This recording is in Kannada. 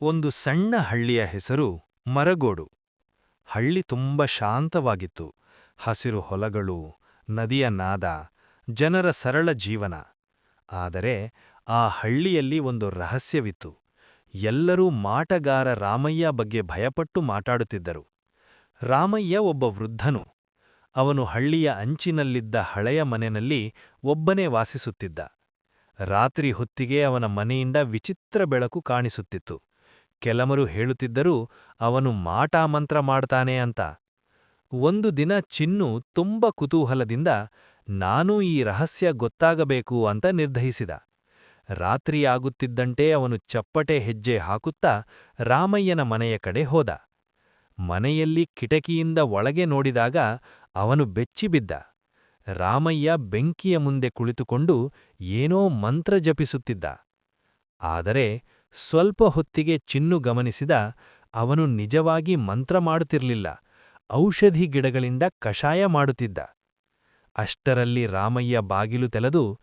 ಒಂದು ಸಣ್ಣ ಹಳ್ಳಿಯ ಹೆಸರು ಮರಗೋಡು. ಹಳ್ಳಿ ತುಂಬ ಶಾಂತವಾಗಿತ್ತು. ಹಸಿರು ಹೊಲಗಳು, ನದಿಯ ನಾದ, ಜನರ ಸರಳ ಜೀವನ. ಆದರೆ ಆ ಹಳ್ಳಿಯಲ್ಲಿ ಒಂದು ರಹಸ್ಯವಿತ್ತು. ಎಲ್ಲರೂ ಮಾಟಗಾರ ರಾಮಯ್ಯ ಬಗ್ಗೆ ಭಯಪಟ್ಟು ಮಾತಾಡುತ್ತಿದ್ದರು. ರಾಮಯ್ಯ ಒಬ್ಬ ವೃದ್ಧನು. ಅವನು ಹಳ್ಳಿಯ ಅಂಚಿನಲ್ಲಿದ್ದ ಹಳೆಯ ಮನೆಯಲ್ಲಿ ಒಬ್ಬನೇ ವಾಸಿಸುತ್ತಿದ್ದ. ರಾತ್ರಿ ಹೊತ್ತಿಗೆ ಅವನ ಮನೆಯಿಂದ ವಿಚಿತ್ರ ಬೆಳಕು ಕಾಣಿಸುತ್ತಿತ್ತು. ಕೆಲವರು ಹೇಳುತ್ತಿದ್ದರು, ಅವನು ಮಾಟಮಂತ್ರ ಮಾಡ್ತಾನೆ ಅಂತ. ಒಂದು ದಿನ ಚಿನ್ನು ತುಂಬ ಕುತೂಹಲದಿಂದ, ನಾನೂ ಈ ರಹಸ್ಯ ಗೊತ್ತಾಗಬೇಕು ಅಂತ ನಿರ್ಧರಿಸಿದ. ರಾತ್ರಿಯಾಗುತ್ತಿದ್ದಂತೆ ಅವನು ಚಪ್ಪಟೆ ಹೆಜ್ಜೆ ಹಾಕುತ್ತಾ ರಾಮಯ್ಯನ ಮನೆಯ ಕಡೆ ಹೋದ. ಮನೆಯಲ್ಲಿ ಕಿಟಕಿಯಿಂದ ಒಳಗೆ ನೋಡಿದಾಗ ಅವನು ಬೆಚ್ಚಿಬಿದ್ದ. ರಾಮಯ್ಯ ಬೆಂಕಿಯ ಮುಂದೆ ಕುಳಿತುಕೊಂಡು ಏನೋ ಮಂತ್ರ ಜಪಿಸುತ್ತಿದ್ದ. ಆದರೆ ಸ್ವಲ್ಪ ಹೊತ್ತಿಗೆ ಚಿನ್ನು ಗಮನಿಸಿದ, ಅವನು ನಿಜವಾಗಿ ಮಂತ್ರ ಮಾಡುತ್ತಿರಲಿಲ್ಲ, ಔಷಧಿ ಗಿಡಗಳಿಂದ ಕಷಾಯ ಮಾಡುತ್ತಿದ್ದ. ಅಷ್ಟರಲ್ಲಿ ರಾಮಯ್ಯ ಬಾಗಿಲು ತೆರೆದು,